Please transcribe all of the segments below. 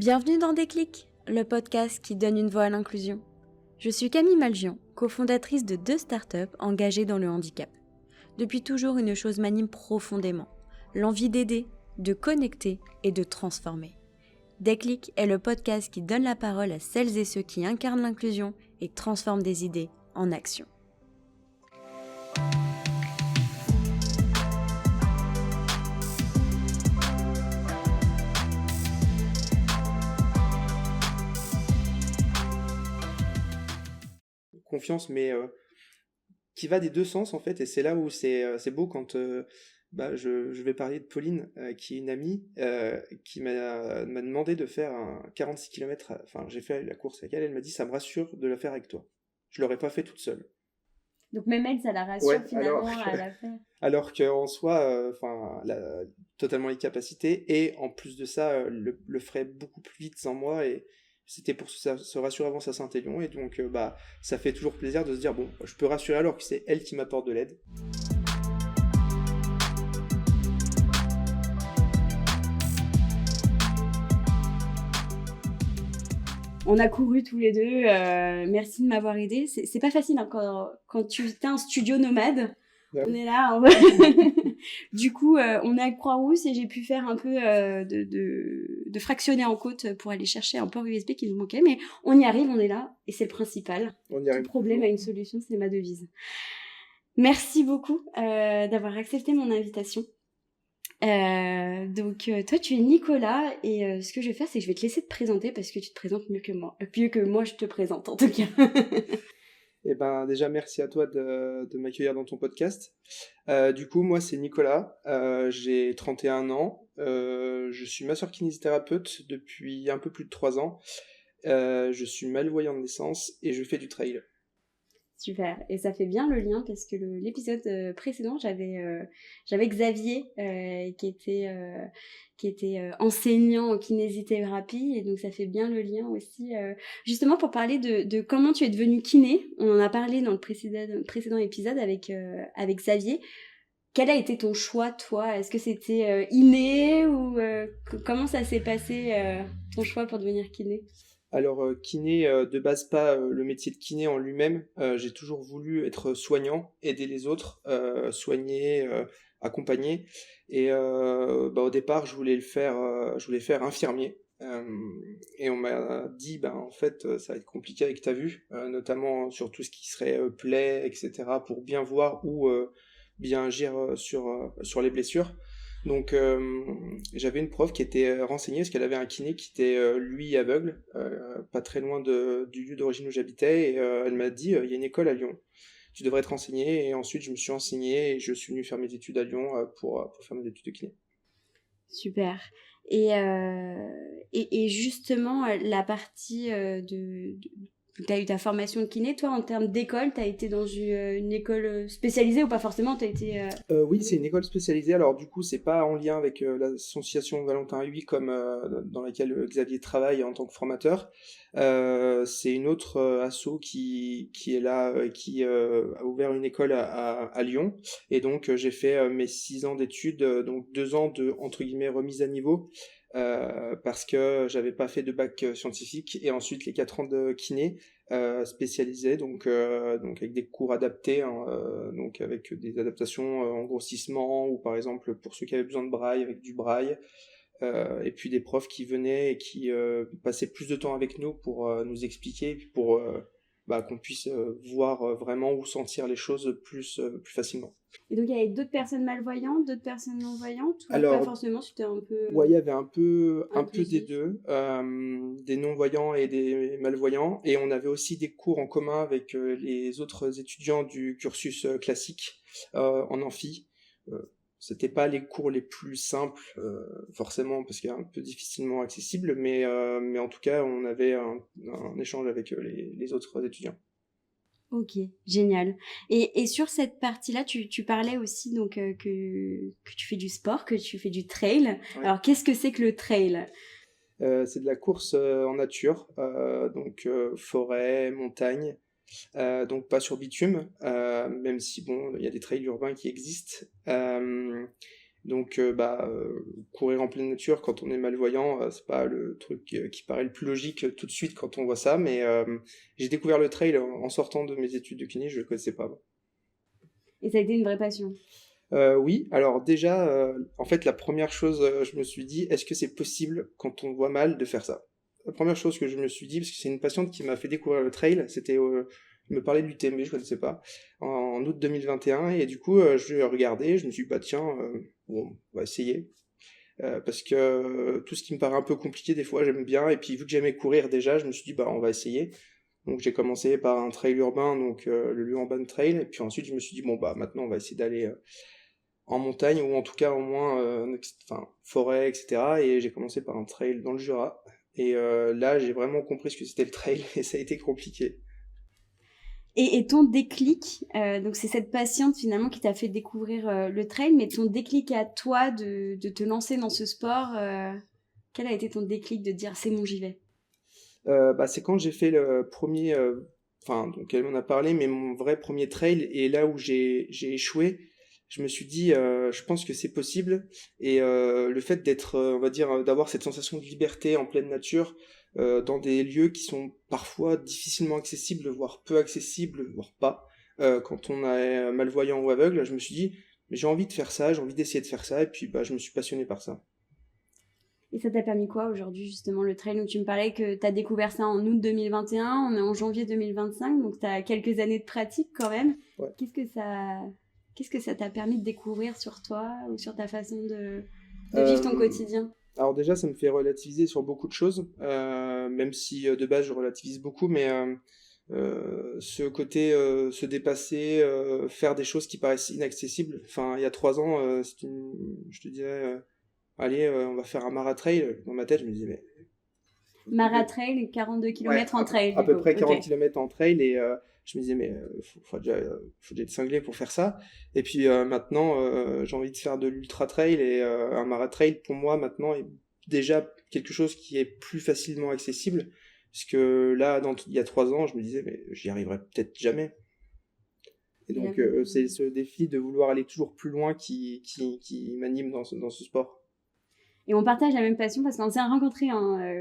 Bienvenue dans Déclic, le podcast qui donne une voix à l'inclusion. Je suis Camille Malgian, cofondatrice de 2 startups engagées dans le handicap. Depuis toujours, une chose m'anime profondément, l'envie d'aider, de connecter et de transformer. Déclic est le podcast qui donne la parole à celles et ceux qui incarnent l'inclusion et transforment des idées en action. Confiance, mais qui va des deux sens en fait, et c'est là où c'est beau quand je vais parler de Pauline, qui est une amie, qui m'a demandé de faire un 46 km, enfin j'ai fait la course avec elle, elle m'a dit ça me rassure de la faire avec toi. Je l'aurais pas fait toute seule. Donc même elle, ça la rassure finalement à la faire. Alors qu'en soi, totalement les capacités, et en plus de ça, le ferait beaucoup plus vite sans moi, et c'était pour se rassurer avant sa Saint-Élion, et donc ça fait toujours plaisir de se dire bon, je peux rassurer alors que c'est elle qui m'apporte de l'aide. On a couru tous les deux, merci de m'avoir aidé. C'est pas facile hein, quand tu as un studio nomade. Ouais. On est là. Du coup, on est à Croix-Rousse et j'ai pu faire un peu de fractionner en côte pour aller chercher un port USB qui nous manquait. Mais on y arrive, on est là et c'est le principal. On y arrive. Tout problème a une solution, c'est ma devise. Merci beaucoup d'avoir accepté mon invitation. Donc toi tu es Nicolas et ce que je vais faire c'est que je vais te laisser te présenter parce que tu te présentes mieux que moi je te présente en tout cas. Eh ben déjà merci à toi de m'accueillir dans ton podcast. Du coup moi c'est Nicolas, j'ai 31 ans, je suis masseur-kinésithérapeute depuis un peu plus de 3 ans, je suis malvoyant de naissance et je fais du trail. Super, et ça fait bien le lien parce que l'épisode précédent, j'avais Xavier qui était enseignant en kinésithérapie et donc ça fait bien le lien aussi. Justement pour parler de comment tu es devenu kiné, on en a parlé dans le précédent épisode avec Xavier. Quel a été ton choix, toi ? Est-ce que c'était inné ou comment ça s'est passé ton choix pour devenir kiné ? Alors kiné, de base pas le métier de kiné en lui-même, j'ai toujours voulu être soignant, aider les autres, soigner, accompagner, et au départ je voulais faire infirmier, et on m'a dit en fait ça va être compliqué avec ta vue, notamment sur tout ce qui serait plaies, etc., pour bien voir ou bien agir sur les blessures. Donc j'avais une prof qui était renseignée parce qu'elle avait un kiné qui était lui aveugle, pas très loin du lieu d'origine où j'habitais, et elle m'a dit il y a une école à Lyon, tu devrais te renseigner, et ensuite je me suis renseigné et je suis venu faire mes études à Lyon pour faire mes études de kiné. Super. Et justement la partie tu as eu ta formation de kiné, toi, en termes d'école, tu as été dans une école spécialisée ou pas forcément, tu as été... Oui, c'est une école spécialisée, alors du coup, c'est pas en lien avec l'association Valentin Huy comme dans laquelle Xavier travaille en tant que formateur. C'est une autre asso qui est là, qui a ouvert une école à Lyon, et donc j'ai fait mes 6 ans d'études, donc 2 ans de, entre guillemets, remise à niveau, parce que j'avais pas fait de bac scientifique, et ensuite les 4 ans de kiné spécialisé, donc avec des cours adaptés, donc avec des adaptations en grossissement, ou par exemple pour ceux qui avaient besoin de braille, avec du braille, et puis des profs qui venaient et qui passaient plus de temps avec nous pour nous expliquer, et puis pour qu'on puisse voir vraiment ou sentir les choses plus facilement. Et donc il y avait d'autres personnes malvoyantes, d'autres personnes non-voyantes, ou alors, pas forcément, c'était un peu... Ouais, il y avait un peu des deux, des non-voyants et des malvoyants, et on avait aussi des cours en commun avec les autres étudiants du cursus classique en amphi. C'était pas les cours les plus simples, forcément, parce qu'il est un peu difficilement accessible, mais en tout cas, on avait un échange avec les autres étudiants. Ok, génial. Et sur cette partie-là, tu parlais aussi donc que tu fais du sport, que tu fais du trail. Ouais. Alors, qu'est-ce que c'est que le trail ? C'est de la course en nature, donc forêt, montagne, donc pas sur bitume, même si bon, il y a des trails urbains qui existent. Donc, courir en pleine nature quand on est malvoyant, c'est pas le truc qui paraît le plus logique tout de suite quand on voit ça, mais j'ai découvert le trail en sortant de mes études de kiné, je le connaissais pas avant. Et ça a été une vraie passion. Oui, alors déjà, en fait, la première chose, je me suis dit, est-ce que c'est possible quand on voit mal de faire ça? La première chose que je me suis dit, parce que c'est une patiente qui m'a fait découvrir le trail, c'était, elle me parlait de l'UTMB, je connaissais pas, en août 2021, et du coup, je l'ai regardé, je me suis dit, bah tiens, bon, on va essayer. Parce que tout ce qui me paraît un peu compliqué, des fois, j'aime bien, et puis vu que j'aimais courir déjà, je me suis dit, bah on va essayer. Donc j'ai commencé par un trail urbain, donc le Luanban Trail, et puis ensuite je me suis dit, bon bah maintenant on va essayer d'aller en montagne, ou en tout cas au moins forêt, etc. Et j'ai commencé par un trail dans le Jura. Et là, j'ai vraiment compris ce que c'était le trail, et ça a été compliqué. Et ton déclic, donc c'est cette patiente finalement qui t'a fait découvrir le trail, mais ton déclic à toi de te lancer dans ce sport, quel a été ton déclic de dire c'est bon, j'y vais? C'est quand j'ai fait le premier, donc elle m'en a parlé, mais mon vrai premier trail, et là où j'ai échoué, je me suis dit, je pense que c'est possible, et le fait d'être, on va dire, d'avoir cette sensation de liberté en pleine nature, dans des lieux qui sont parfois difficilement accessibles, voire peu accessibles, voire pas, quand on est malvoyant ou aveugle, je me suis dit, mais j'ai envie de faire ça, j'ai envie d'essayer de faire ça, et puis je me suis passionné par ça. Et ça t'a permis quoi aujourd'hui justement le trail? Donc tu me parlais que t'as découvert ça en août 2021, on est en janvier 2025, donc t'as quelques années de pratique quand même. Ouais. Qu'est-ce que ça t'a permis de découvrir sur toi ou sur ta façon de vivre ton quotidien? Alors déjà, ça me fait relativiser sur beaucoup de choses, même si de base je relativise beaucoup, mais ce côté se dépasser, faire des choses qui paraissent inaccessibles. Enfin, il y a 3 ans, je te dirais, allez, on va faire un maratrail. Dans ma tête, je me disais, mais... Maratrail, 42 Ouais, km en trail. à peu près 40 Ok. km en trail, et je me disais, mais faut déjà être cinglé pour faire ça. Et puis maintenant, j'ai envie de faire de l'ultra trail, et un maratrail pour moi maintenant est déjà quelque chose qui est plus facilement accessible. Parce que là, il y a 3 ans, je me disais, mais j'y arriverai peut-être jamais. Et donc, c'est ce défi de vouloir aller toujours plus loin qui m'anime dans ce sport. Et on partage la même passion parce qu'on s'est rencontrés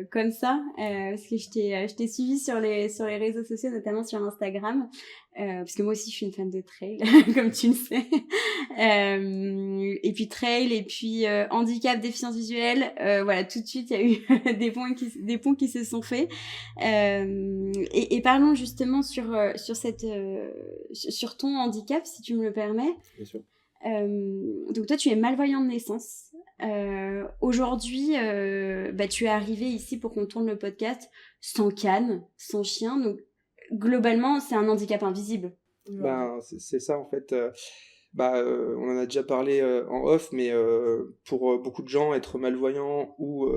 comme ça, parce que je t'ai suivi sur les réseaux sociaux, notamment sur Instagram, parce que moi aussi je suis une fan de trail, comme tu le sais. Et puis trail, et puis handicap, déficience visuelle, voilà, tout de suite il y a eu des ponts qui se sont faits. Et parlons justement sur ton handicap, si tu me le permets. Bien sûr. Donc toi tu es malvoyant de naissance. Aujourd'hui, tu es arrivé ici pour qu'on tourne le podcast sans canne, sans chien. Donc globalement, c'est un handicap invisible. C'est ça en fait. On en a déjà parlé en off, mais pour beaucoup de gens, être malvoyant ou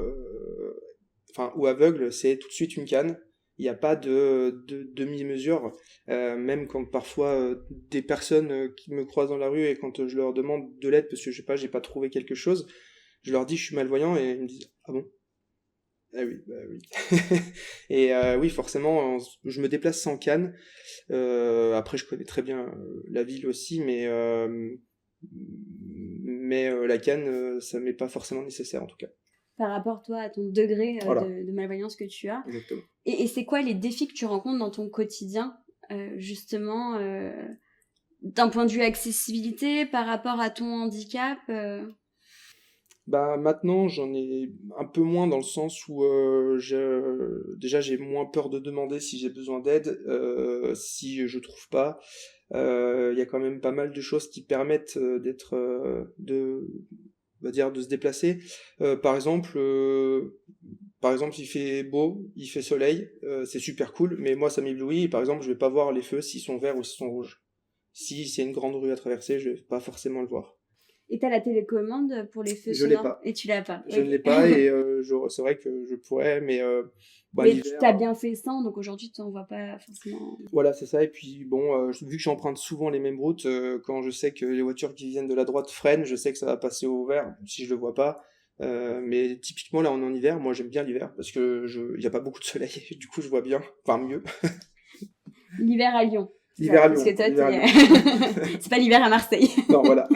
aveugle, c'est tout de suite une canne. Il n'y a pas de demi-mesure. Même quand parfois des personnes qui me croisent dans la rue, et quand je leur demande de l'aide parce que je sais pas, j'ai pas trouvé quelque chose, je leur dis je suis malvoyant, et ils me disent ah bon? Ah oui, bah oui. Et oui, forcément, je me déplace sans canne. Après, je connais très bien la ville aussi, mais la canne, ça m'est pas forcément nécessaire en tout cas. Par rapport, toi, à ton degré Voilà. de malvoyance que tu as. Exactement. Et c'est quoi les défis que tu rencontres dans ton quotidien, justement, d'un point de vue accessibilité, par rapport à ton handicap Maintenant, j'en ai un peu moins, dans le sens où déjà j'ai moins peur de demander si j'ai besoin d'aide, si je trouve pas. Il y a quand même pas mal de choses qui permettent on va dire, de se déplacer. Par exemple, il fait beau, il fait soleil, c'est super cool, mais moi ça m'éblouit. Par exemple, je vais pas voir les feux s'ils sont verts ou s'ils sont rouges. Si c'est une grande rue à traverser, je vais pas forcément le voir. Et t'as la télécommande pour les feux Je l'ai sonores pas. Et tu l'as pas. Je ne l'ai pas, et c'est vrai que je pourrais, mais mais l'hiver, tu t'as bien fait sans, donc aujourd'hui tu n'en vois pas forcément. voilà, c'est ça. Et puis bon, vu que j'emprunte souvent les mêmes routes, quand je sais que les voitures qui viennent de la droite freinent, je sais que ça va passer au vert si je le vois pas. Mais typiquement là on est en hiver, moi j'aime bien l'hiver parce que il y a pas beaucoup de soleil, du coup je vois bien, enfin mieux. L'hiver à Lyon. L'hiver à Parce Lyon. que toi, c'est pas l'hiver à Marseille. Non, voilà.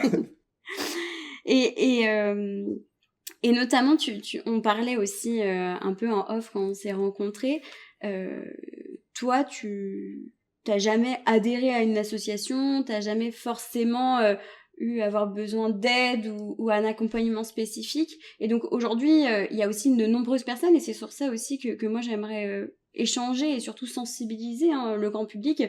Et notamment, on parlait aussi un peu en off quand on s'est rencontrés. Toi, t'as jamais adhéré à une association, t'as jamais forcément avoir besoin d'aide ou un accompagnement spécifique. Et donc aujourd'hui, il y a aussi de nombreuses personnes, et c'est sur ça aussi que moi j'aimerais échanger et surtout sensibiliser le grand public.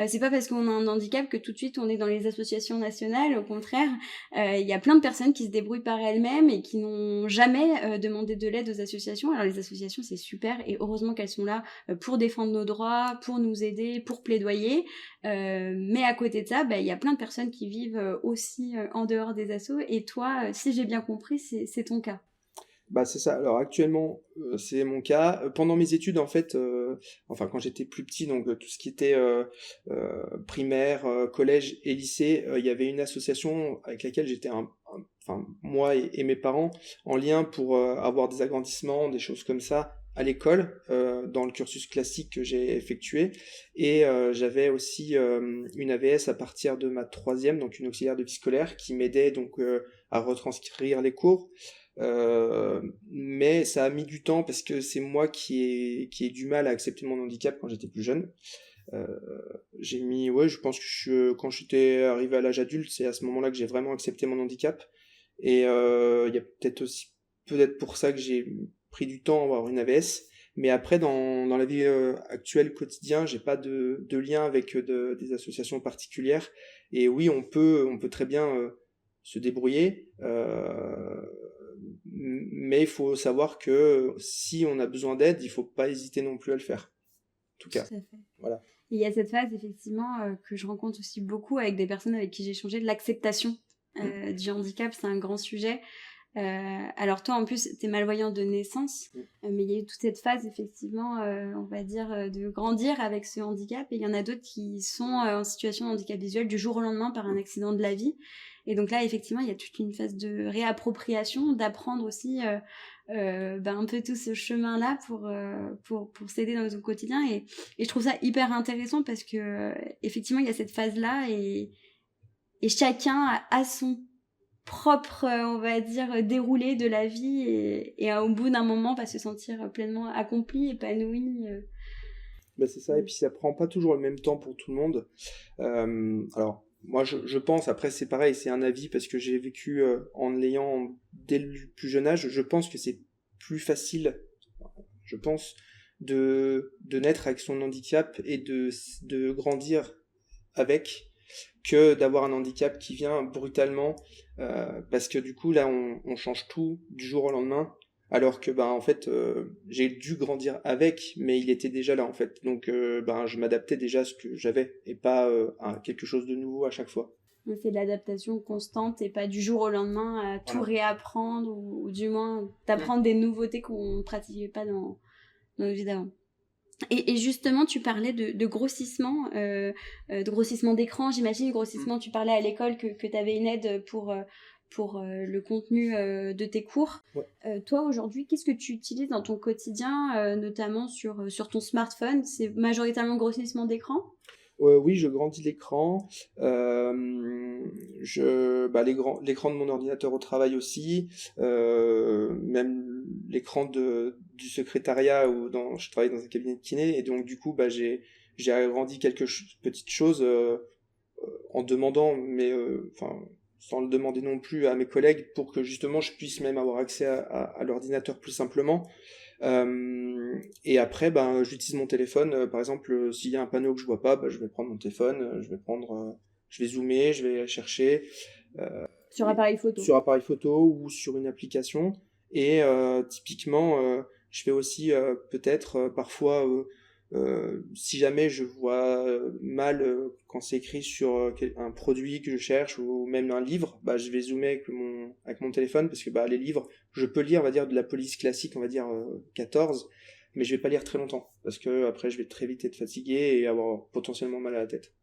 C'est pas parce qu'on a un handicap que tout de suite on est dans les associations nationales. Au contraire, il y a plein de personnes qui se débrouillent par elles-mêmes et qui n'ont jamais demandé de l'aide aux associations. Alors les associations, c'est super, et heureusement qu'elles sont là pour défendre nos droits, pour nous aider, pour plaidoyer. Mais à côté de ça, il y a plein de personnes qui vivent aussi en dehors des assos. Et toi, si j'ai bien compris, c'est ton cas. Bah c'est ça. Alors actuellement, c'est mon cas. Pendant mes études, en fait, enfin quand j'étais plus petit, donc tout ce qui était primaire, collège et lycée, il y avait une association avec laquelle j'étais enfin moi et mes parents en lien pour avoir des agrandissements, des choses comme ça à l'école, dans le cursus classique que j'ai effectué. Et j'avais aussi une AVS à partir de ma troisième, donc une auxiliaire de vie scolaire, qui m'aidait donc à retranscrire les cours. Mais ça a mis du temps parce que c'est moi qui ai du mal à accepter mon handicap quand j'étais plus jeune. Je pense que quand j'étais arrivé à l'âge adulte, c'est à ce moment-là que j'ai vraiment accepté mon handicap. Et il y a peut-être pour ça que j'ai pris du temps à avoir une AVS. Mais après, dans la vie actuelle, quotidien, j'ai pas de lien avec des associations particulières. Et oui, on peut très bien se débrouiller. Mais il faut savoir que si on a besoin d'aide, il faut pas hésiter non plus à le faire. En tout cas, tout à fait. voilà. Et il y a cette phase, effectivement, que je rencontre aussi beaucoup avec des personnes avec qui j'ai échangé, de l'acceptation du handicap. C'est un grand sujet. Alors toi, en plus, t'es malvoyant de naissance, mais il y a eu toute cette phase, effectivement, on va dire, de grandir avec ce handicap. Et il y en a d'autres qui sont en situation de handicap visuel du jour au lendemain par un accident de la vie. Et donc là, effectivement, il y a toute une phase de réappropriation, d'apprendre aussi un peu tout ce chemin-là pour s'aider dans son quotidien. Et je trouve ça hyper intéressant parce que, effectivement, il y a cette phase-là et chacun a son propre, on va dire, déroulé de la vie et au bout d'un moment va se sentir pleinement accompli, épanoui. Ben c'est ça, et puis ça prend pas toujours le même temps pour tout le monde. Alors, moi je pense, après c'est pareil, c'est un avis parce que j'ai vécu en l'ayant dès le plus jeune âge, je pense que c'est plus facile, je pense, de naître avec son handicap et de grandir avec que d'avoir un handicap qui vient brutalement parce que du coup là on change tout du jour au lendemain alors que en fait j'ai dû grandir avec mais il était déjà là en fait donc je m'adaptais déjà à ce que j'avais et pas à quelque chose de nouveau à chaque fois. C'est de l'adaptation constante et pas du jour au lendemain à tout réapprendre ou du moins d'apprendre des nouveautés qu'on ne pratiquait pas dans nos vies d'avant. Et justement, tu parlais de grossissement, d'écran, j'imagine, grossissement, tu parlais à l'école que tu avais une aide pour le contenu de tes cours. Ouais. Toi, aujourd'hui, qu'est-ce que tu utilises dans ton quotidien, notamment sur ton smartphone? C'est majoritairement grossissement d'écran? Oui, je grandis l'écran. L'écran de mon ordinateur au travail aussi. Même l'écran du secrétariat je travaille dans un cabinet de kiné. Et donc, du coup, j'ai agrandi quelques petites choses en demandant, mais sans le demander non plus à mes collègues pour que justement je puisse même avoir accès à l'ordinateur plus simplement. Et après, j'utilise mon téléphone. Par exemple, s'il y a un panneau que je vois pas, je vais prendre mon téléphone, je vais zoomer, je vais chercher. Sur appareil photo. Sur appareil photo ou sur une application. Et typiquement, je fais aussi peut-être parfois, si jamais je vois mal quand c'est écrit sur un produit que je cherche ou même un livre, je vais zoomer avec mon téléphone parce que les livres, je peux lire, on va dire, de la police classique, on va dire 14, mais je vais pas lire très longtemps parce que après je vais très vite être fatigué et avoir potentiellement mal à la tête.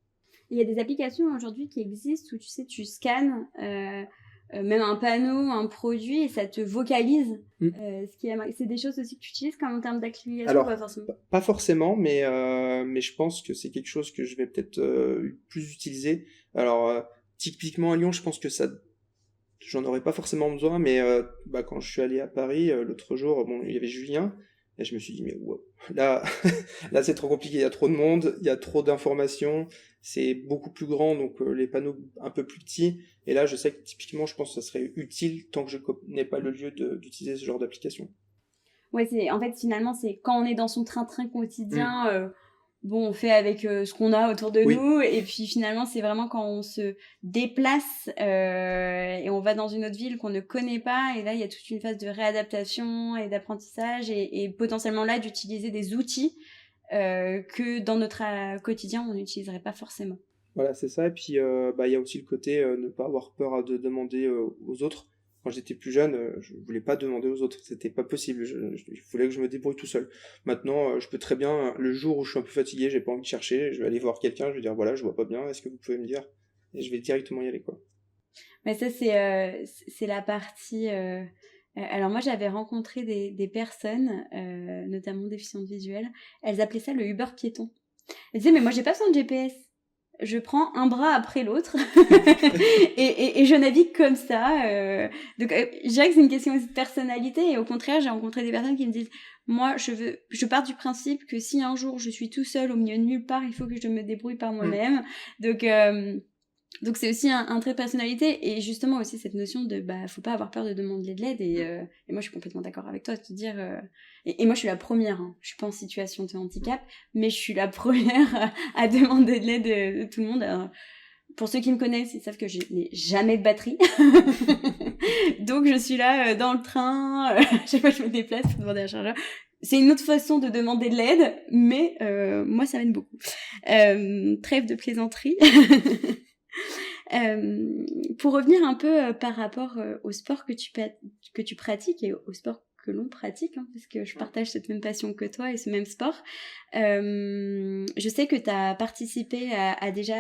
Il y a des applications aujourd'hui qui existent où tu scannes même un panneau, un produit, et ça te vocalise. C'est des choses aussi que tu utilises comme en termes d'activation? Alors, pas forcément. Pas forcément, mais je pense que c'est quelque chose que je vais peut-être plus utiliser. Alors, typiquement à Lyon, je pense que ça j'en aurais pas forcément besoin, mais quand je suis allé à Paris l'autre jour, bon, il y avait Julien, et je me suis dit, mais wow, là, là c'est trop compliqué, il y a trop de monde, il y a trop d'informations, c'est beaucoup plus grand, donc les panneaux un peu plus petits, et là je sais que typiquement je pense que ça serait utile tant que je n'ai pas le lieu d'utiliser ce genre d'application. Ouais, en fait, finalement, c'est quand on est dans son train-train Mm. quotidien, bon, on fait avec ce qu'on a autour de Oui, nous. Et puis finalement, c'est vraiment quand on se déplace et on va dans une autre ville qu'on ne connaît pas. Et là, il y a toute une phase de réadaptation et d'apprentissage et potentiellement là, d'utiliser des outils que dans notre quotidien, on n'utiliserait pas forcément. voilà, c'est ça. Et puis, il y a aussi le côté ne pas avoir peur de demander aux autres. Quand j'étais plus jeune, je voulais pas demander aux autres. C'était pas possible. Il fallait que je me débrouille tout seul. Maintenant, je peux très bien, le jour où je suis un peu fatigué, j'ai pas envie de chercher, je vais aller voir quelqu'un, je vais dire voilà, je vois pas bien, est-ce que vous pouvez me dire? Et je vais directement y aller, quoi. Mais ça, c'est la partie. Alors, moi, j'avais rencontré des personnes, notamment déficientes visuelles. Elles appelaient ça le Uber piéton. Elles disaient, mais moi, j'ai pas besoin de GPS. Je prends un bras après l'autre et je navigue comme ça. Donc, je dirais que c'est une question aussi de personnalité. Et au contraire, j'ai rencontré des personnes qui me disent, moi, je pars du principe que si un jour je suis tout seul au milieu de nulle part, il faut que je me débrouille par Mm. moi-même. Donc, donc c'est aussi un trait de personnalité et justement aussi cette notion de faut pas avoir peur de demander de l'aide et moi je suis complètement d'accord avec toi de te dire et moi je suis la première hein. Je suis pas en situation de handicap mais je suis la première à demander de l'aide de tout le monde. Alors, pour ceux qui me connaissent ils savent que je n'ai jamais de batterie donc je suis là dans le train chaque fois que je me déplace pour demander un chargeur. C'est une autre façon de demander de l'aide mais moi ça m'aide beaucoup. Trêve de plaisanterie. Pour revenir un peu par rapport au sport que tu pratiques et au sport que l'on pratique, hein, parce que je partage cette même passion que toi et ce même sport. Je sais que tu as participé à déjà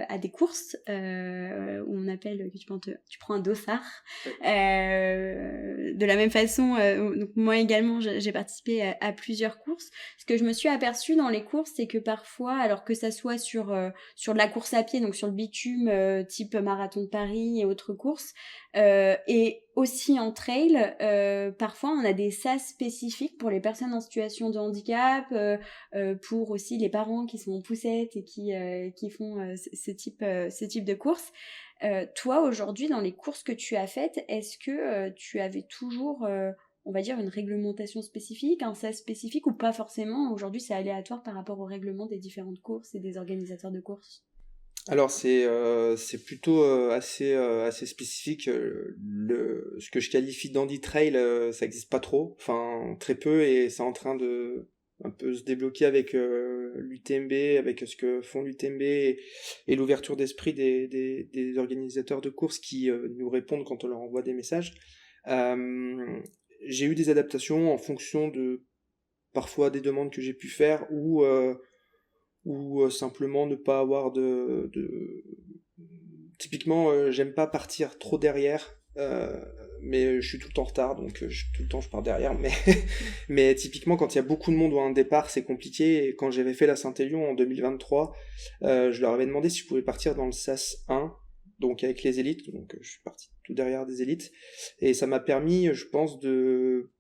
à des courses où on appelle que tu prends un dossard. Ouais. De la même façon, donc moi également j'ai participé à plusieurs courses. Ce que je me suis aperçue dans les courses, c'est que parfois, alors que ça soit sur de la course à pied, donc sur le bitume, type marathon de Paris et autres courses, et aussi en trail, parfois on a des sas spécifiques pour les personnes en situation de handicap, pour aussi les parents qui sont en poussette et qui font ce type de course. Toi, aujourd'hui, dans les courses que tu as faites, est-ce que tu avais toujours, on va dire, une réglementation spécifique, un sas spécifique ou pas forcément? Aujourd'hui, c'est aléatoire par rapport au règlement des différentes courses et des organisateurs de courses. Alors c'est plutôt assez spécifique. Ce que je qualifie d'handy trail, ça existe pas trop, enfin très peu, et c'est en train de un peu se débloquer avec l'UTMB, avec ce que font l'UTMB et l'ouverture d'esprit des organisateurs de courses qui nous répondent quand on leur envoie des messages. Euh, j'ai eu des adaptations en fonction de parfois des demandes que j'ai pu faire ou simplement ne pas avoir typiquement j'aime pas partir trop derrière mais je suis tout le temps en retard donc tout le temps je pars derrière mais mais typiquement quand il y a beaucoup de monde ou un départ c'est compliqué et quand j'avais fait la Saint-Élion en 2023 je leur avais demandé si je pouvais partir dans le SAS 1 donc avec les élites donc je suis parti tout derrière des élites et ça m'a permis je pense de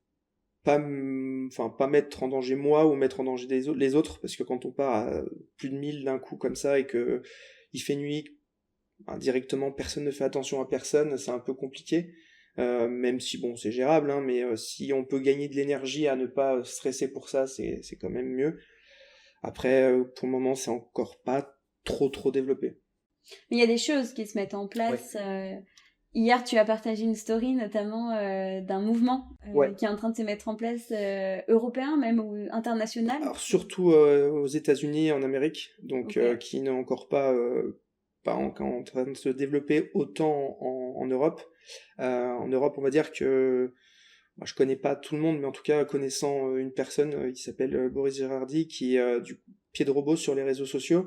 pas mettre en danger moi ou mettre en danger les autres, parce que quand on part à plus de 1000 d'un coup comme ça et que il fait nuit, directement personne ne fait attention à personne, c'est un peu compliqué. Même si bon c'est gérable, hein, mais si on peut gagner de l'énergie à ne pas stresser pour ça, c'est quand même mieux. Après, pour le moment, c'est encore pas trop développé. Mais il y a des choses qui se mettent en Ouais. place. Hier, tu as partagé une story notamment d'un mouvement Ouais. qui est en train de se mettre en place, européen même ou international. Alors surtout aux États-Unis et en Amérique, donc Ok. qui n'est encore pas en train de se développer autant en Europe. En Europe, on va dire que moi, je connais pas tout le monde, mais en tout cas connaissant une personne qui s'appelle Boris Gérardi, qui est du pied de robot sur les réseaux sociaux.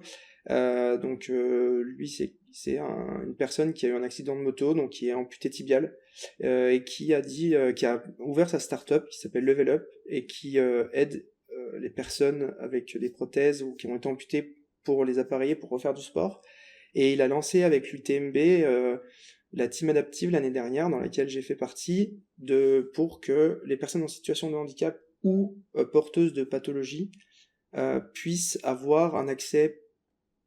Lui, une personne qui a eu un accident de moto, donc qui est amputé tibial, et qui a ouvert sa start-up qui s'appelle Level Up et qui aide les personnes avec des prothèses ou qui ont été amputées pour les appareiller pour refaire du sport. Et il a lancé avec l'UTMB la team adaptive l'année dernière, dans laquelle j'ai fait partie, pour que les personnes en situation de handicap ou porteuses de pathologie puissent avoir un accès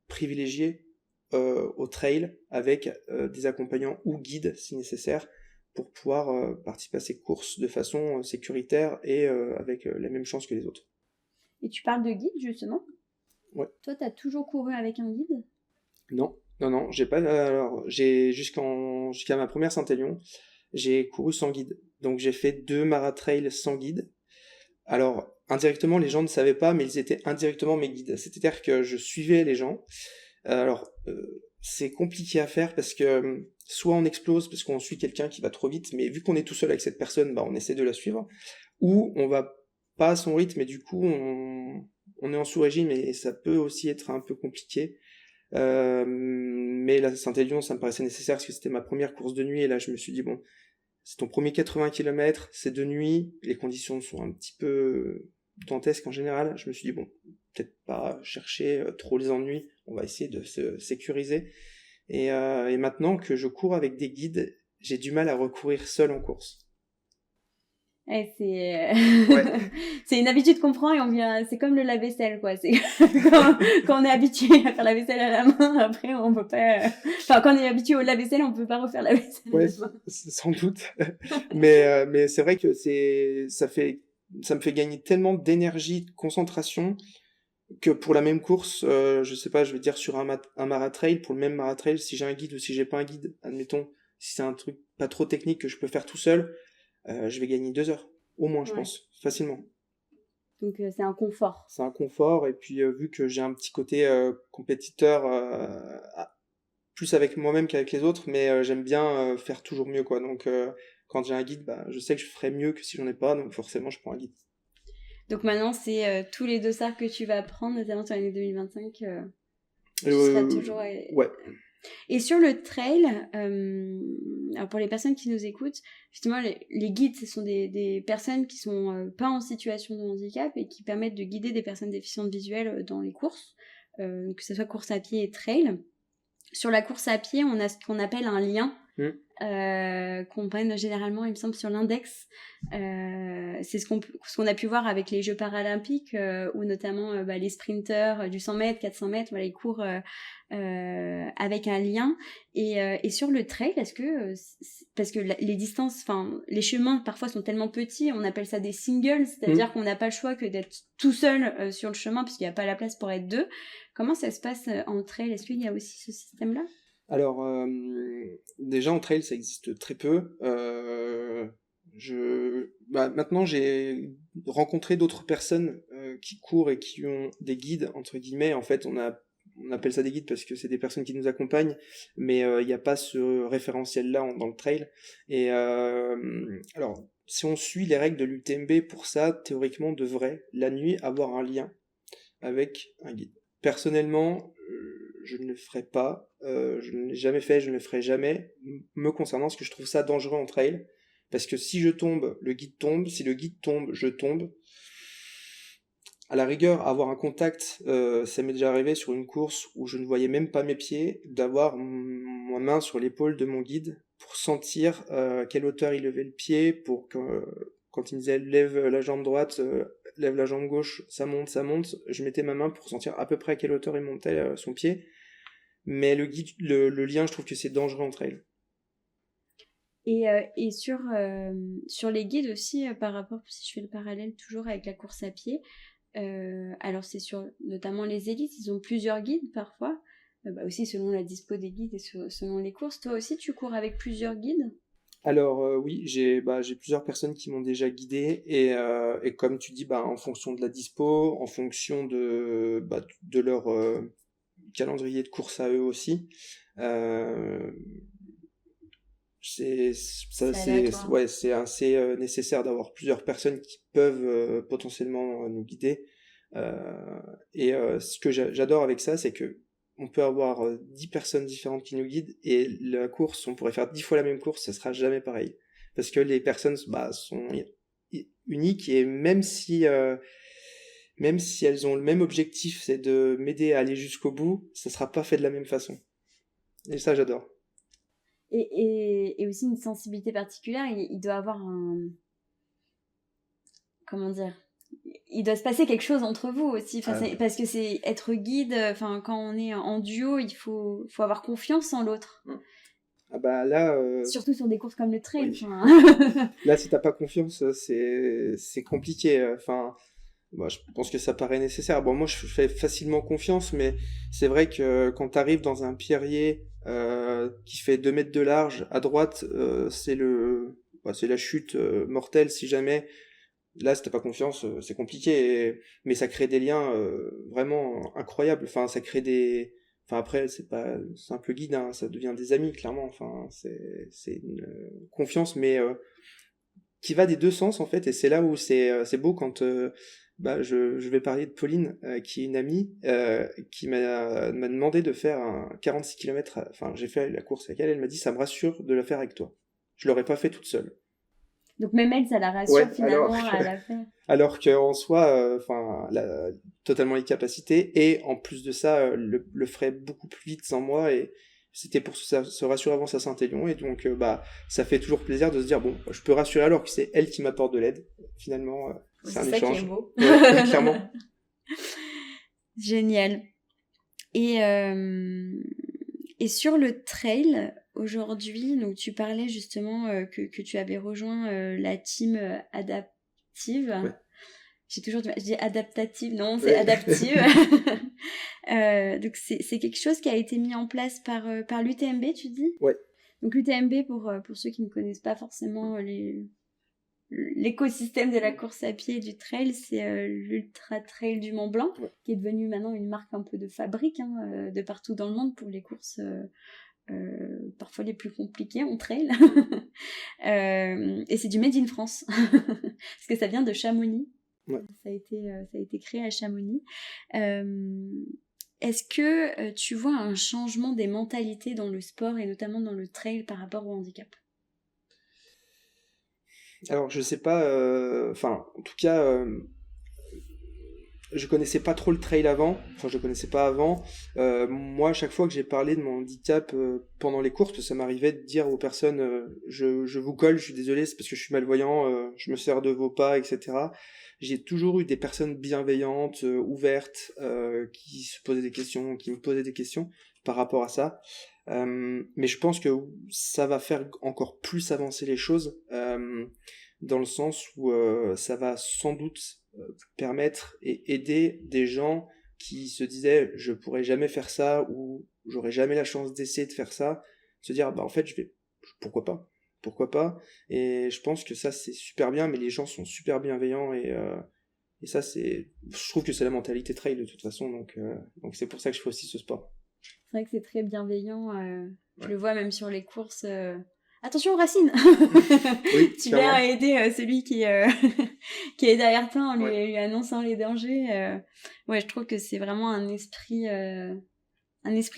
privilégié au trail avec des accompagnants ou guides si nécessaire pour pouvoir participer à ces courses de façon sécuritaire et avec la même chance que les autres. Et tu parles de guide, justement. Ouais. Toi, tu as toujours couru avec un guide? Non, j'ai pas. Alors, jusqu'à ma première Saint-Élion, j'ai couru sans guide. Donc, j'ai fait 2 maratrails sans guide. Alors, indirectement, les gens ne savaient pas, mais ils étaient indirectement mes guides. C'est-à-dire que je suivais les gens. C'est compliqué à faire parce que soit on explose parce qu'on suit quelqu'un qui va trop vite, mais vu qu'on est tout seul avec cette personne, bah, on essaie de la suivre. Ou on va pas à son rythme, et du coup, on est en sous-régime et ça peut aussi être un peu compliqué. Mais la Saint-Élion, ça me paraissait nécessaire parce que c'était ma première course de nuit et là je me suis dit bon, c'est ton premier 80 km, c'est de nuit, les conditions sont un petit peu dantesques en général. Je me suis dit bon, peut-être pas chercher trop les ennuis, on va essayer de se sécuriser. Et maintenant que je cours avec des guides, j'ai du mal à recourir seul en course. Ouais, Ouais. c'est une habitude qu'on prend et c'est comme le lave-vaisselle, quoi. C'est quand on est habitué à faire la vaisselle à la main, après on peut pas. Enfin, quand on est habitué au lave-vaisselle, on peut pas refaire la vaisselle. Ouais, sans doute. mais c'est vrai que ça me fait gagner tellement d'énergie, de concentration que pour la même course, je sais pas, je veux dire sur un maratrail, pour le même maratrail, si j'ai un guide ou si j'ai pas un guide, admettons, si c'est un truc pas trop technique que je peux faire tout seul, je vais gagner 2 heures, au moins, je pense, facilement. Donc c'est un confort. C'est un confort, et puis vu que j'ai un petit côté compétiteur, plus avec moi-même qu'avec les autres, mais j'aime bien faire toujours mieux, quoi. Donc quand j'ai un guide, bah, je sais que je ferai mieux que si j'en ai pas, donc forcément je prends un guide. Donc maintenant, c'est tous les dossards que tu vas prendre, notamment sur l'année 2025, tu seras toujours... Ouais. Et sur le trail, alors pour les personnes qui nous écoutent, justement, les guides, ce sont des personnes qui sont pas en situation de handicap et qui permettent de guider des personnes déficientes visuelles dans les courses, que ce soit course à pied et trail. Sur la course à pied, on a ce qu'on appelle un lien. Qu'on prenne généralement, il me semble, sur l'index. C'est ce qu'on a pu voir avec les Jeux paralympiques, où notamment les sprinteurs du 100 mètres, 400 mètres, voilà, ils courent avec un lien. Et sur le trail, est-ce que parce que les distances, enfin les chemins parfois sont tellement petits, on appelle ça des singles, c'est-à-dire qu'on n'a pas le choix que d'être tout seul sur le chemin puisqu'il n'y a pas la place pour être deux. Comment ça se passe en trail? Est-ce qu'il y a aussi ce système-là? Alors, déjà en trail, ça existe très peu. Maintenant, j'ai rencontré d'autres personnes qui courent et qui ont des guides, entre guillemets. En fait, on appelle ça des guides parce que c'est des personnes qui nous accompagnent, mais il n'y a pas ce référentiel-là dans le trail. Et alors, si on suit les règles de l'UTMB, pour ça, théoriquement, on devrait, la nuit, avoir un lien avec un guide. Personnellement, je ne le ferai pas, je ne l'ai jamais fait, je ne le ferai jamais, me concernant, parce que je trouve ça dangereux en trail, parce que si je tombe, le guide tombe, si le guide tombe, je tombe. À la rigueur, avoir un contact, ça m'est déjà arrivé sur une course où je ne voyais même pas mes pieds, d'avoir ma main sur l'épaule de mon guide pour sentir quelle hauteur il levait le pied, pour que quand il me disait lève la jambe droite, lève la jambe gauche, ça monte, je mettais ma main pour sentir à peu près à quelle hauteur il montait son pied. Mais le guide, le lien, je trouve que c'est dangereux entre elles. Et sur les guides aussi, par rapport, si je fais le parallèle toujours avec la course à pied, alors c'est sur notamment les élites, ils ont plusieurs guides parfois, aussi selon la dispo des guides et selon les courses. Toi aussi, tu cours avec plusieurs guides? Alors oui, j'ai plusieurs personnes qui m'ont déjà guidé, et comme tu dis, en fonction de la dispo, en fonction de leur calendrier de course à eux aussi, c'est assez nécessaire d'avoir plusieurs personnes qui peuvent potentiellement nous guider. Ce que j'adore avec ça, c'est que on peut avoir 10 personnes différentes qui nous guident, et la course, on pourrait faire 10 fois la même course, ça sera jamais pareil. Parce que les personnes sont uniques, et même si elles ont le même objectif, c'est de m'aider à aller jusqu'au bout, ça sera pas fait de la même façon. Et ça, j'adore. Et aussi une sensibilité particulière, il doit avoir comment dire, il doit se passer quelque chose entre vous aussi, parce que c'est être guide, quand on est en duo, il faut avoir confiance en l'autre. Ah bah là... Surtout sur des courses comme le trail. Oui. Là, si t'as pas confiance, c'est compliqué. Moi, je pense que ça paraît nécessaire. Bon, moi, je fais facilement confiance, mais c'est vrai que quand t'arrives dans un pierrier qui fait 2 mètres de large, à droite, c'est la chute mortelle si jamais. Là, si t'as pas confiance, c'est compliqué. Mais ça crée des liens vraiment incroyables. Ça crée des... après, c'est pas simple guide, hein, ça devient des amis, clairement. C'est une confiance, mais qui va des deux sens, en fait. Et c'est là où c'est beau quand je vais parler de Pauline, qui est une amie, qui m'a demandé de faire un 46 km. J'ai fait la course avec elle. Elle m'a dit, ça me rassure de la faire avec toi. Je l'aurais pas fait toute seule. Donc même elle, ça la rassure finalement à la faire. Alors qu'en soi, elle a totalement les capacités et en plus de ça, le ferait beaucoup plus vite sans moi et c'était pour se rassurer avant sa Saint-Élion et donc ça fait toujours plaisir de se dire bon, je peux rassurer alors que c'est elle qui m'apporte de l'aide. Finalement, c'est un échange. Qui est beau. Ouais, clairement. Génial. Et sur le trail, aujourd'hui, donc tu parlais justement que tu avais rejoint la team adaptive. Ouais. Je dis adaptative, non, c'est adaptive. Donc c'est quelque chose qui a été mis en place par l'UTMB, tu dis ? Ouais. Donc l'UTMB, pour ceux qui ne connaissent pas forcément l'écosystème de la course à pied et du trail, c'est l'Ultra Trail du Mont Blanc, qui est devenu maintenant une marque un peu de fabrique de partout dans le monde pour les courses parfois les plus compliquées en trail. Et c'est du Made in France, parce que ça vient de Chamonix. Ouais. Ça a été créé à Chamonix. Est-ce que tu vois un changement des mentalités dans le sport et notamment dans le trail par rapport au handicap ? Alors je sais pas, en tout cas, je connaissais pas trop le trail avant, je connaissais pas avant. Moi, à chaque fois que j'ai parlé de mon handicap pendant les courses, parce que ça m'arrivait de dire aux personnes je vous colle, je suis désolé, c'est parce que je suis malvoyant, je me sers de vos pas, etc. J'ai toujours eu des personnes bienveillantes, ouvertes, qui se posaient des questions, qui me posaient des questions par rapport à ça. Mais je pense que ça va faire encore plus avancer les choses, dans le sens où ça va sans doute permettre et aider des gens qui se disaient je pourrais jamais faire ça ou j'aurais jamais la chance d'essayer de faire ça, se dire en fait pourquoi pas, et je pense que ça c'est super bien, mais les gens sont super bienveillants et ça je trouve que c'est la mentalité trail de toute façon, donc c'est pour ça que je fais aussi ce sport. C'est vrai que c'est très bienveillant, je le vois même sur les courses. Attention Racine. Oui, tu viens aider celui qui est derrière toi en lui annonçant les dangers. Je trouve que c'est vraiment un esprit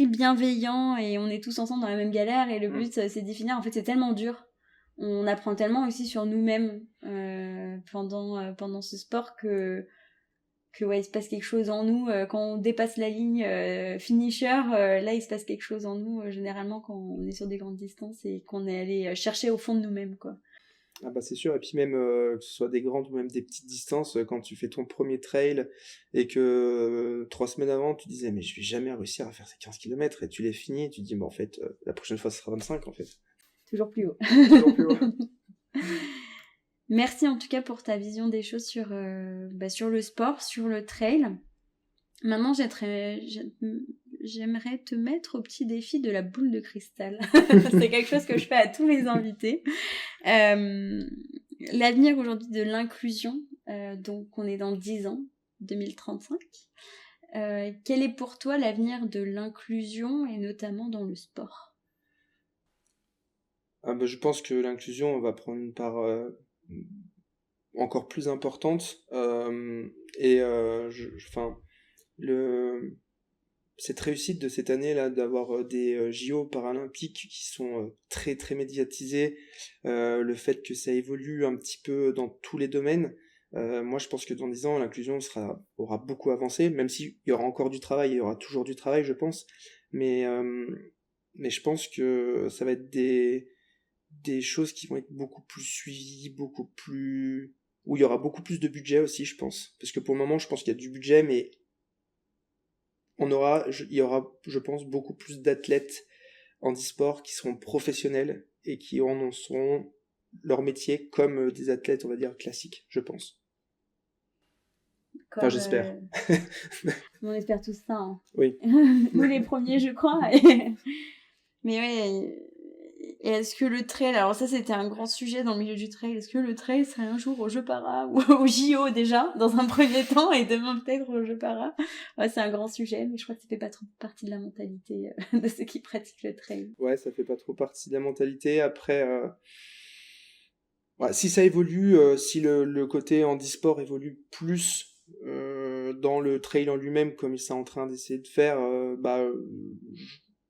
bienveillant et on est tous ensemble dans la même galère et le but c'est d'y finir. En fait c'est tellement dur, on apprend tellement aussi sur nous-mêmes pendant ce sport que il se passe quelque chose en nous quand on dépasse la ligne finisher, là il se passe quelque chose en nous généralement quand on est sur des grandes distances et qu'on est allé chercher au fond de nous-mêmes, quoi. Ah bah c'est sûr, et puis même que ce soit des grandes ou même des petites distances, quand tu fais ton premier trail et que 3 semaines avant tu disais mais je vais jamais réussir à faire ces 15 km et tu les finis et tu te dis en fait la prochaine fois ce sera 25 en fait. Toujours plus haut. Toujours plus haut. Merci en tout cas pour ta vision des choses sur le sport, sur le trail. Maintenant, j'aimerais te mettre au petit défi de la boule de cristal. C'est quelque chose que je fais à tous mes invités. L'avenir aujourd'hui de l'inclusion, donc on est dans 10 ans, 2035. Quel est pour toi l'avenir de l'inclusion et notamment dans le sport ? Je pense que l'inclusion va prendre une part encore plus importante, cette réussite de cette année là d'avoir des JO paralympiques qui sont très très médiatisés, le fait que ça évolue un petit peu dans tous les domaines, moi je pense que dans 10 ans l'inclusion aura beaucoup avancé, même s'il y aura encore du travail, il y aura toujours du travail je pense, mais mais je pense que ça va être des choses qui vont être beaucoup plus suivies, où il y aura beaucoup plus de budget aussi, je pense. Parce que pour le moment, je pense qu'il y a du budget, mais il y aura, je pense, beaucoup plus d'athlètes en e-sport qui seront professionnels et qui en seront leur métier comme des athlètes, on va dire, classiques, je pense. Enfin, j'espère. On espère tous ça. Hein. Oui. Nous les premiers, je crois. Mais ouais. Et est-ce que le trail, alors ça c'était un grand sujet dans le milieu du trail, est-ce que le trail serait un jour aux Jeux Para ou au JO déjà, dans un premier temps, et demain peut-être aux Jeux Para? Ouais, c'est un grand sujet, mais je crois que ça fait pas trop partie de la mentalité de ceux qui pratiquent le trail. Ouais, ça fait pas trop partie de la mentalité. Après, ouais, si ça évolue, si le côté handisport évolue plus dans le trail en lui-même, comme il est en train d'essayer de faire,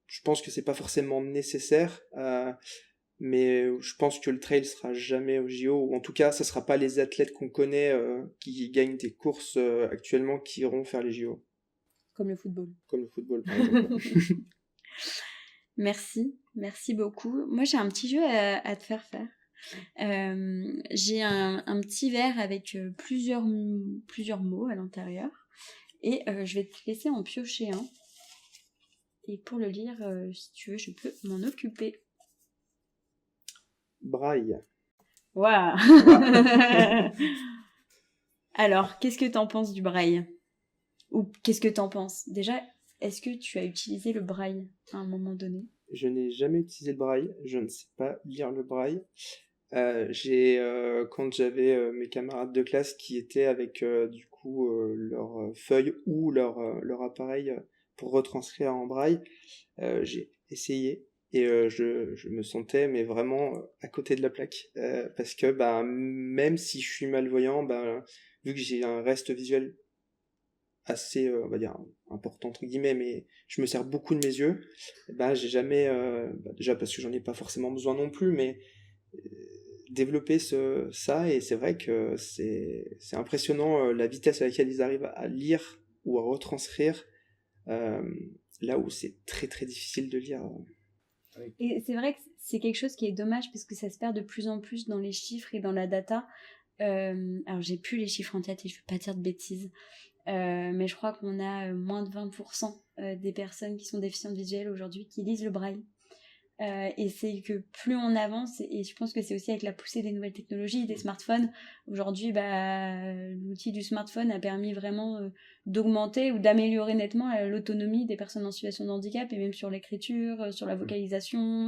je pense que c'est pas forcément nécessaire, mais je pense que le trail sera jamais au JO, ou en tout cas, ça sera pas les athlètes qu'on connaît qui gagnent des courses actuellement qui iront faire les JO. Comme le football. Comme le football, par exemple. Merci beaucoup. Moi, j'ai un petit jeu à te faire faire. J'ai un petit verre avec plusieurs mots à l'intérieur et je vais te laisser en piocher un. Et pour le lire, si tu veux, je peux m'en occuper. Braille. Waouh. Alors, qu'est-ce que t'en penses du braille? Ou qu'est-ce que t'en penses? Déjà, est-ce que tu as utilisé le braille à un moment donné? Je n'ai jamais utilisé le braille, je ne sais pas lire le braille. Quand j'avais mes camarades de classe qui étaient avec du coup leur feuille ou leur appareil pour retranscrire en braille, j'ai essayé et je me sentais mais vraiment à côté de la plaque parce que même si je suis malvoyant, vu que j'ai un reste visuel assez on va dire important entre guillemets, mais je me sers beaucoup de mes yeux, j'ai jamais déjà parce que j'en ai pas forcément besoin non plus, mais développer ça, et c'est vrai que c'est impressionnant la vitesse à laquelle ils arrivent à lire ou à retranscrire là où c'est très très difficile de lire. Et c'est vrai que c'est quelque chose qui est dommage parce que ça se perd de plus en plus dans les chiffres et dans la data. Alors j'ai plus les chiffres en tête et je ne veux pas dire de bêtises, mais je crois qu'on a moins de 20% des personnes qui sont déficientes visuelles aujourd'hui qui lisent le braille. Et c'est que plus on avance, et je pense que c'est aussi avec la poussée des nouvelles technologies, des smartphones, aujourd'hui l'outil du smartphone a permis vraiment d'augmenter ou d'améliorer nettement l'autonomie des personnes en situation de handicap, et même sur l'écriture, sur la vocalisation,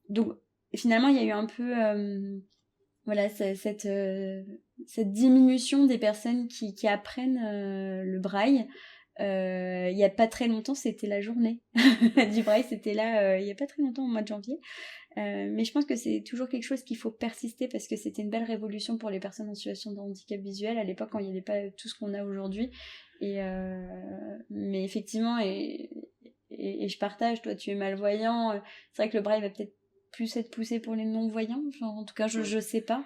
donc finalement il y a eu un peu cette diminution des personnes qui apprennent le braille. Il n'y a pas très longtemps, c'était la journée du braille, c'était là il n'y a pas très longtemps, au mois de janvier. Mais je pense que c'est toujours quelque chose qu'il faut persister parce que c'était une belle révolution pour les personnes en situation de handicap visuel à l'époque quand il n'y avait pas tout ce qu'on a aujourd'hui. Mais effectivement, et je partage, toi tu es malvoyant, c'est vrai que le braille va peut-être plus être poussé pour les non-voyants, genre, en tout cas je sais pas.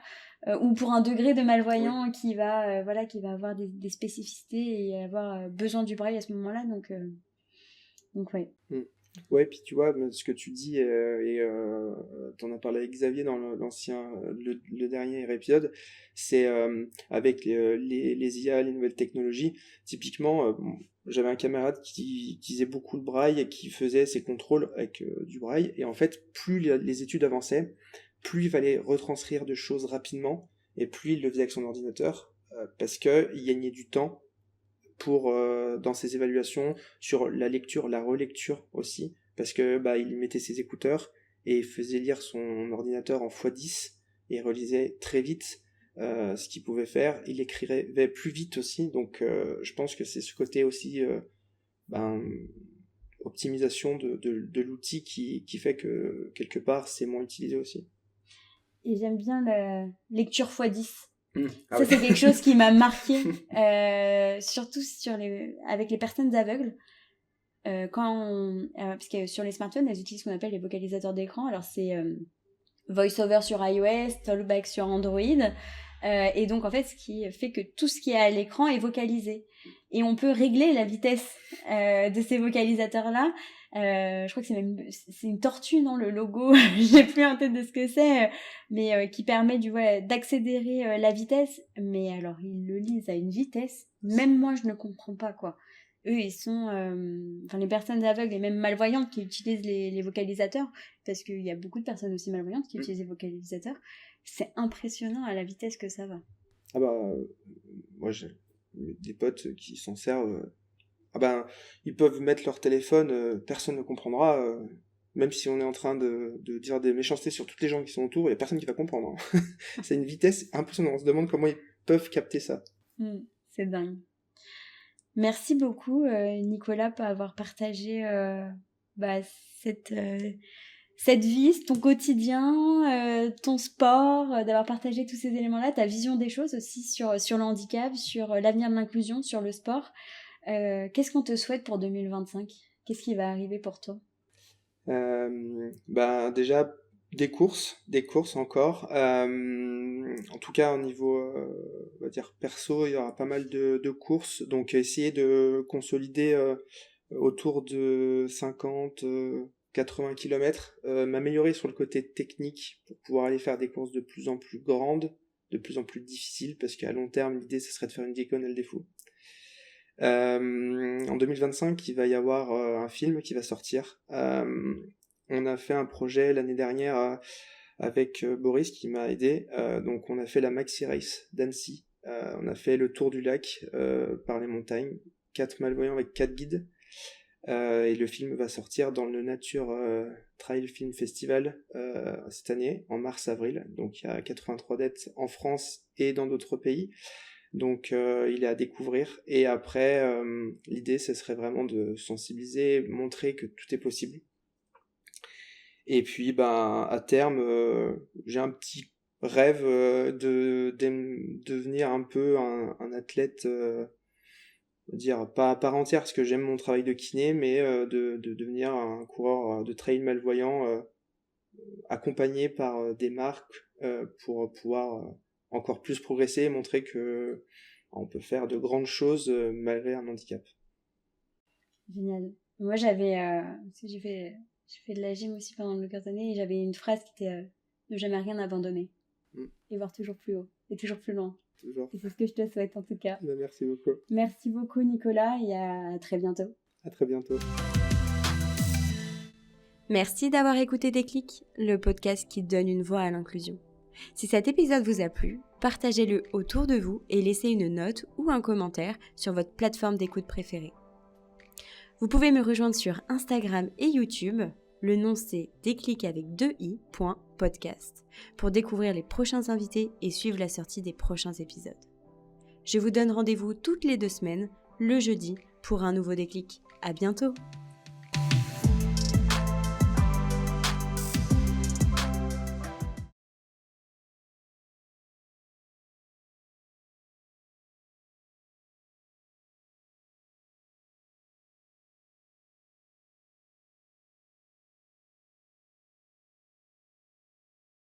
Ou pour un degré de malvoyant qui va avoir des spécificités et avoir besoin du braille à ce moment-là, donc ouais. Ouais, puis tu vois, ce que tu dis, t'en as parlé avec Xavier dans le dernier épisode, c'est avec les IA, les nouvelles technologies. Typiquement, j'avais un camarade qui utilisait beaucoup le braille et qui faisait ses contrôles avec du braille. Et en fait, plus les études avançaient, plus il fallait retranscrire de choses rapidement, et plus il le faisait avec son ordinateur, parce qu'il gagnait du temps dans ses évaluations, sur la lecture, la relecture aussi, parce que il mettait ses écouteurs et faisait lire son ordinateur en x10 et relisait très vite ce qu'il pouvait faire. Il écrivait plus vite aussi, donc je pense que c'est ce côté aussi optimisation de l'outil qui fait que quelque part c'est moins utilisé aussi. Et j'aime bien la lecture x10. Ah ça, ouais. C'est quelque chose qui m'a marqué, surtout avec les personnes aveugles. Parce que sur les smartphones, elles utilisent ce qu'on appelle les vocalisateurs d'écran. Alors, c'est VoiceOver sur iOS, Talkback sur Android. Et donc, en fait, ce qui fait que tout ce qui est à l'écran est vocalisé. Et on peut régler la vitesse de ces vocalisateurs-là. Je crois que c'est une tortue, non, le logo, j'ai plus en tête de ce que c'est, mais qui permet d'accélérer la vitesse. Mais alors, ils le lisent à une vitesse, même moi, je ne comprends pas, quoi. Eux, ils sont... les personnes aveugles et même malvoyantes qui utilisent les vocalisateurs, parce qu'il y a beaucoup de personnes aussi malvoyantes qui utilisent les vocalisateurs, c'est impressionnant à la vitesse que ça va. Ah bah, moi j'ai des potes qui s'en servent. Ils peuvent mettre leur téléphone, personne ne comprendra. Même si on est en train de dire des méchancetés sur toutes les gens qui sont autour, il n'y a personne qui va comprendre. Hein. C'est une vitesse impressionnante. On se demande comment ils peuvent capter ça. C'est dingue. Merci beaucoup, Nicolas, pour avoir partagé cette vie, ton quotidien, ton sport, d'avoir partagé tous ces éléments-là, ta vision des choses aussi sur le handicap, sur l'avenir de l'inclusion, sur le sport. Qu'est-ce qu'on te souhaite pour 2025 ? Qu'est-ce qui va arriver pour toi ? Déjà, des courses encore. En tout cas, au niveau, on va dire perso, il y aura pas mal de courses. Donc, essayer de consolider autour de 50, 80 km, m'améliorer sur le côté technique pour pouvoir aller faire des courses de plus en plus grandes, de plus en plus difficiles, parce qu'à long terme, l'idée, ce serait de faire une Diagonale des Fous. En 2025, il va y avoir un film qui va sortir. On a fait un projet l'année dernière avec Boris qui m'a aidé. Donc on a fait la Maxi Race d'Annecy. On a fait le tour du lac par les montagnes. 4 malvoyants avec 4 guides. Et le film va sortir dans le Nature Trail Film Festival cette année, en mars-avril. Donc il y a 83 dates en France et dans d'autres pays. Donc il est à découvrir. Et après, l'idée, ce serait vraiment de sensibiliser, montrer que tout est possible. Et puis, à terme, j'ai un petit rêve de devenir un peu un athlète, on va dire, pas à part entière, parce que j'aime mon travail de kiné, mais de devenir un coureur de trail malvoyant, accompagné par des marques pour pouvoir encore plus progresser et montrer que on peut faire de grandes choses malgré un handicap. Génial. Moi, j'ai fait de la gym aussi pendant plusieurs années et j'avais une phrase qui était ne jamais rien abandonner et voir toujours plus haut et toujours plus loin. Toujours. Et c'est ce que je te souhaite en tout cas. Merci beaucoup. Merci beaucoup Nicolas et à très bientôt. À très bientôt. Merci d'avoir écouté Déclic, le podcast qui donne une voix à l'inclusion. Si cet épisode vous a plu, partagez-le autour de vous et laissez une note ou un commentaire sur votre plateforme d'écoute préférée. Vous pouvez me rejoindre sur Instagram et YouTube, le nom c'est déclic avec 2i.podcast, pour découvrir les prochains invités et suivre la sortie des prochains épisodes. Je vous donne rendez-vous toutes les 2 semaines, le jeudi, pour un nouveau déclic. À bientôt!